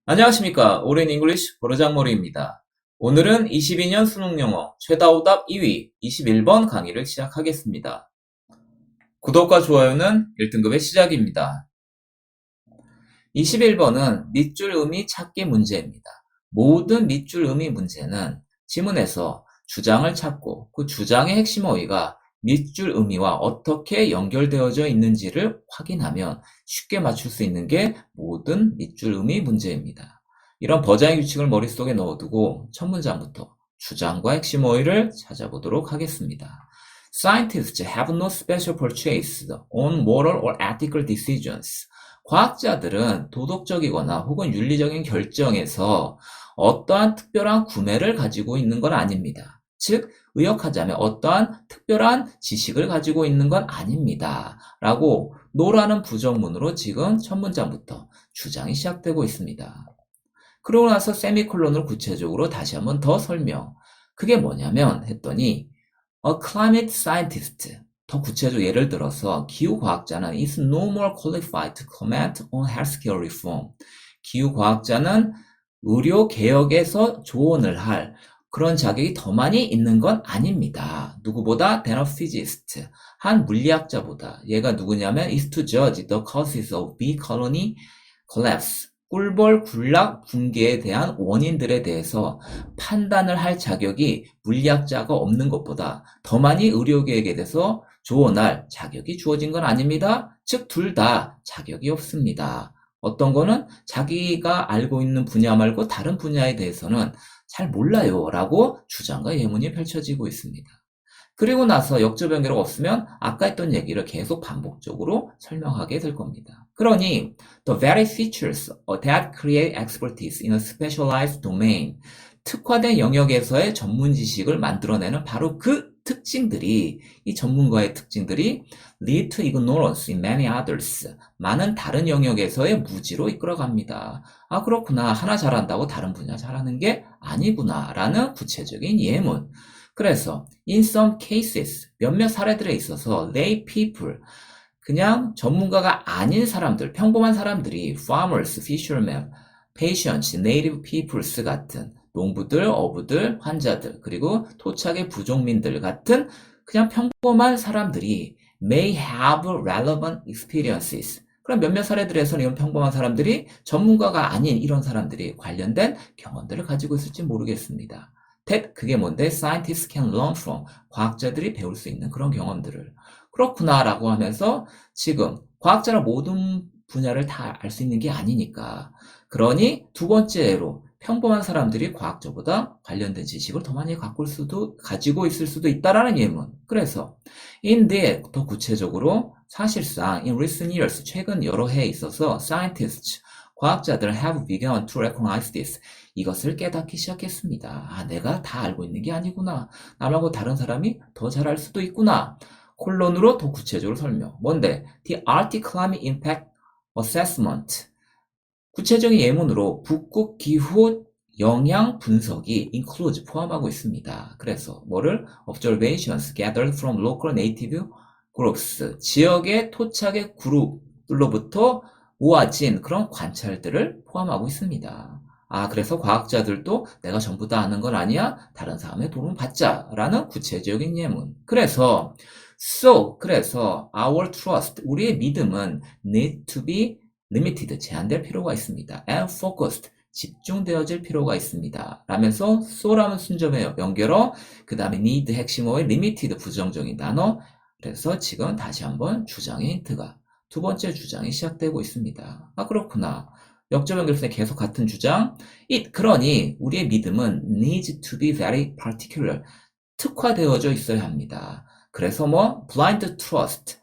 안녕하십니까. 올인 잉글리시 보르장머리입니다. 오늘은 22년 수능영어 최다오답 2위 21번 강의를 시작하겠습니다. 구독과 좋아요는 1등급의 시작입니다. 21번은 밑줄 의미 찾기 문제입니다. 모든 밑줄 의미 문제는 지문에서 주장을 찾고 그 주장의 핵심 어휘가 밑줄 의미와 어떻게 연결되어져 있는지를 확인하면 쉽게 맞출 수 있는 게 모든 밑줄 의미 문제입니다. 이런 버장의 규칙을 머릿속에 넣어두고 첫 문장부터 주장과 핵심 어휘를 찾아보도록 하겠습니다. Scientists have no special purchase on moral or ethical decisions. 과학자들은 도덕적이거나 혹은 윤리적인 결정에서 어떠한 특별한 구매를 가지고 있는 건 아닙니다. 즉, 의역하자면 어떠한 특별한 지식을 가지고 있는 건 아닙니다. 라고 no라는 부정문으로 지금 첫 문장부터 주장이 시작되고 있습니다. 그러고 나서 세미콜론을 구체적으로 다시 한번 더 설명. 그게 뭐냐면 했더니 A climate scientist. 더 구체적으로 예를 들어서 기후과학자는 is no more qualified to comment on healthcare reform. 기후과학자는 의료개혁에서 조언을 할 그런 자격이 더 많이 있는 건 아닙니다. 누구보다 than a physicist. 한 물리학자보다. 얘가 누구냐면 is to judge the causes of bee colony collapse. 꿀벌 군락 붕괴에 대한 원인들에 대해서 판단을 할 자격이 물리학자가 없는 것보다 더 많이 의료계획에 대해서 조언할 자격이 주어진 건 아닙니다. 즉, 둘 다 자격이 없습니다. 어떤 거는 자기가 알고 있는 분야 말고 다른 분야에 대해서는 잘 몰라요 라고 주장과 예문이 펼쳐지고 있습니다. 그리고 나서 역적 연결이 없으면 아까 했던 얘기를 계속 반복적으로 설명하게 될 겁니다. 그러니 the very features that create expertise in a specialized domain, 특화된 영역에서의 전문 지식을 만들어내는 바로 그 특징들이, 이 전문가의 특징들이 lead to ignorance in many others, 많은 다른 영역에서의 무지로 이끌어갑니다. 아, 그렇구나. 하나 잘한다고 다른 분야 잘하는 게 아니구나 라는 구체적인 예문. 그래서 in some cases, 몇몇 사례들에 있어서 lay people, 그냥 전문가가 아닌 사람들, 평범한 사람들이 farmers, fishermen, patients, native peoples 같은 농부들, 어부들, 환자들, 그리고 토착의 부족민들 같은 그냥 평범한 사람들이 may have relevant experiences. 그럼 몇몇 사례들에서는 이런 평범한 사람들이 전문가가 아닌 이런 사람들이 관련된 경험들을 가지고 있을지 모르겠습니다. 그게 뭔데? Scientists can learn from. 과학자들이 배울 수 있는 그런 경험들을. 그렇구나 라고 하면서 지금 과학자는 모든 분야를 다 알 수 있는 게 아니니까. 그러니 두 번째로 평범한 사람들이 과학자보다 관련된 지식을 더 많이 가지고 있을 수도 있다라는 예문. 그래서 indeed 더 구체적으로 사실상 in recent years 최근 여러 해에 있어서 scientists 과학자들 have begun to recognize this. 이것을 깨닫기 시작했습니다. 아, 내가 다 알고 있는 게 아니구나. 남하고 다른 사람이 더 잘 알 수도 있구나. 콜론으로 더 구체적으로 설명. 뭔데? The Arctic Climate Impact Assessment. 구체적인 예문으로 북극 기후 영향 분석이 includes 포함하고 있습니다. 그래서 뭐를? Observations gathered from local native groups. 지역의 토착의 그룹들로부터 모아진 그런 관찰들을 포함하고 있습니다. 아, 그래서 과학자들도 내가 전부 다 아는 건 아니야. 다른 사람의 도움을 받자라는 구체적인 예문. 그래서 our trust, 우리의 믿음은 need to be limited, 제한될 필요가 있습니다. and focused, 집중되어질 필요가 있습니다. 라면서 so라는 순점에 연결어, 그 다음에 need 핵심어의 limited 부정적인 단어. 그래서 지금 다시 한번 주장의 힌트가 두 번째 주장이 시작되고 있습니다. 아, 그렇구나. 역적 연결선에 계속 같은 주장. 그러니 우리의 믿음은 needs to be very particular. 특화되어져 있어야 합니다. 그래서 blind trust.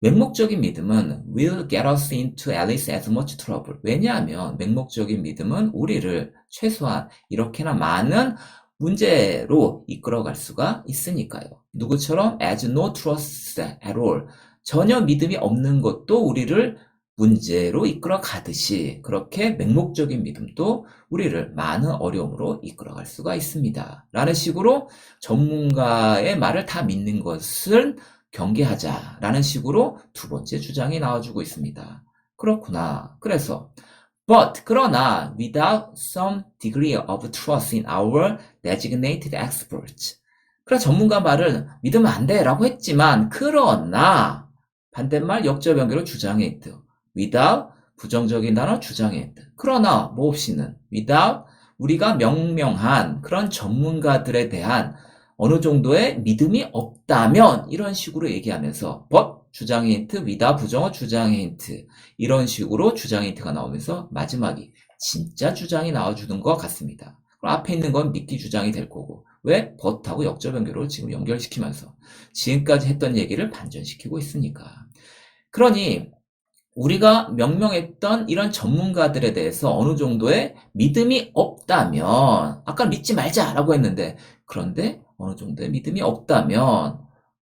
맹목적인 믿음은 will get us into at least as much trouble. 왜냐하면 맹목적인 믿음은 우리를 최소한 이렇게나 많은 문제로 이끌어갈 수가 있으니까요. 누구처럼 as no trust at all. 전혀 믿음이 없는 것도 우리를 문제로 이끌어 가듯이 그렇게 맹목적인 믿음도 우리를 많은 어려움으로 이끌어갈 수가 있습니다. 라는 식으로 전문가의 말을 다 믿는 것은 경계하자라는 식으로 두 번째 주장이 나와주고 있습니다. 그렇구나. 그래서 그러나 without some degree of trust in our designated experts. 그러나 전문가 말을 믿으면 안 돼라고 했지만 그러나 반대말 역접 연결로 주장해 있듯 without 부정적인 단어 주장해 있듯 그러나 뭐 없이는 without 우리가 명명한 그런 전문가들에 대한 어느 정도의 믿음이 없다면 이런 식으로 얘기하면서 주장의 힌트, 위다 부정어 주장의 힌트 이런 식으로 주장의 힌트가 나오면서 마지막이 진짜 주장이 나와주는 것 같습니다. 그럼 앞에 있는 건 믿기 주장이 될 거고 왜? but하고 역접 연결로 지금 연결시키면서 지금까지 했던 얘기를 반전시키고 있으니까. 그러니 우리가 명명했던 이런 전문가들에 대해서 어느 정도의 믿음이 없다면 아까 믿지 말자라고 했는데 그런데 어느 정도의 믿음이 없다면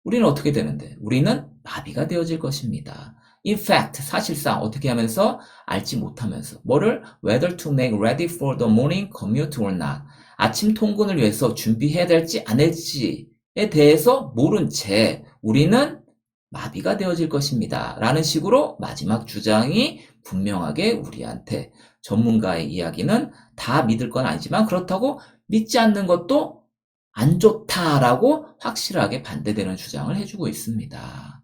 우리는 어떻게 되는데? 우리는 마비가 되어질 것입니다. In fact, 사실상 어떻게 하면서? 알지 못하면서. 뭐를? Whether to make ready for the morning commute or not. 아침 통근을 위해서 준비해야 될지 안 할지에 대해서 모른 채 우리는 마비가 되어질 것입니다. 라는 식으로 마지막 주장이 분명하게 우리한테 전문가의 이야기는 다 믿을 건 아니지만 그렇다고 믿지 않는 것도 안 좋다라고 확실하게 반대되는 주장을 해주고 있습니다.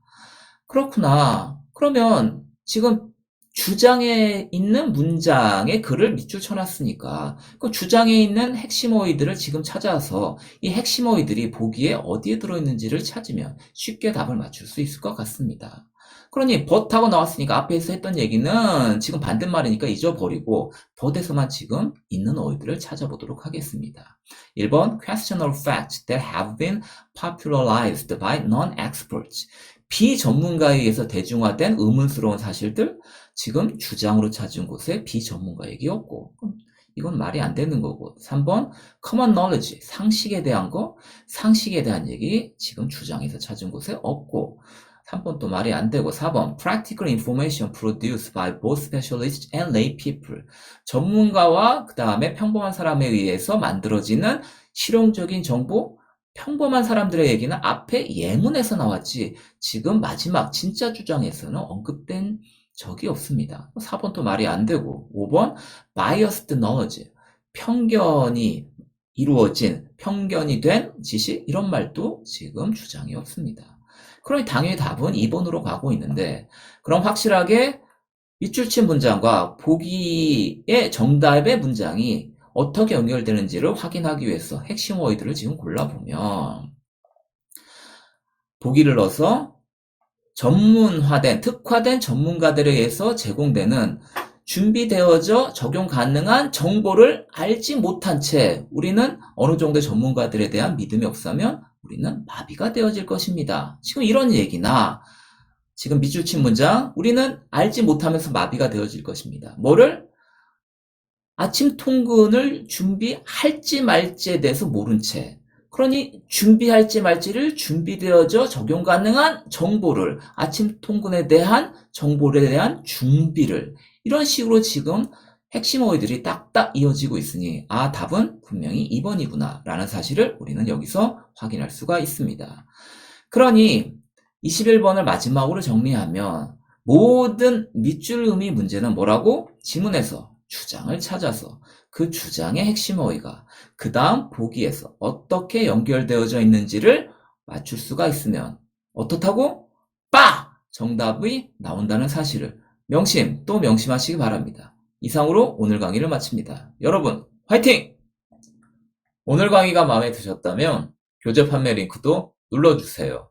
그렇구나. 그러면 지금 주장에 있는 문장에 글을 밑줄 쳐놨으니까 그 주장에 있는 핵심어휘들을 지금 찾아서 이 핵심어휘들이 보기에 어디에 들어있는지를 찾으면 쉽게 답을 맞출 수 있을 것 같습니다. 그러니 but하고 나왔으니까 앞에서 했던 얘기는 지금 반대말이니까 잊어버리고 but에서만 지금 있는 어휘들을 찾아보도록 하겠습니다. 1번 questionable facts that have been popularized by non-experts. 비전문가에 의해서 대중화된 의문스러운 사실들 지금 주장으로 찾은 곳에 비전문가 얘기였고 이건 말이 안 되는 거고 3번 common knowledge 상식에 대한 거 상식에 대한 얘기 지금 주장에서 찾은 곳에 없고 3번 또 말이 안 되고 4번 practical information produced by both specialists and lay people 전문가와 그 다음에 평범한 사람에 의해서 만들어지는 실용적인 정보 평범한 사람들의 얘기는 앞에 예문에서 나왔지 지금 마지막 진짜 주장에서는 언급된 적이 없습니다. 4번 또 말이 안 되고 5번 biased knowledge 편견이 이루어진 편견이 된 지식 이런 말도 지금 주장이 없습니다. 그러니 당연히 답은 2번으로 가고 있는데 그럼 확실하게 밑줄 친 문장과 보기의 정답의 문장이 어떻게 연결되는지를 확인하기 위해서 핵심 어휘들을 지금 골라보면 보기를 넣어서 전문화된, 특화된 전문가들에 의해서 제공되는 준비되어져 적용 가능한 정보를 알지 못한 채 우리는 어느 정도의 전문가들에 대한 믿음이 없으면 우리는 마비가 되어질 것입니다. 지금 이런 얘기나 지금 밑줄 친 문장 우리는 알지 못하면서 마비가 되어질 것입니다. 뭐를? 아침 통근을 준비할지 말지에 대해서 모른 채 그러니 준비할지 말지를 준비되어져 적용 가능한 정보를 아침 통근에 대한 정보에 대한 준비를 이런 식으로 지금 핵심 어휘들이 딱딱 이어지고 있으니 답은 분명히 2번이구나 라는 사실을 우리는 여기서 확인할 수가 있습니다. 그러니 21번을 마지막으로 정리하면 모든 밑줄 의미 문제는 뭐라고? 지문에서 주장을 찾아서 그 주장의 핵심 어휘가 그 다음 보기에서 어떻게 연결되어져 있는지를 맞출 수가 있으면 어떻다고? 정답이 나온다는 사실을 또 명심하시기 바랍니다. 이상으로 오늘 강의를 마칩니다. 여러분 화이팅! 오늘 강의가 마음에 드셨다면 교재 판매 링크도 눌러주세요.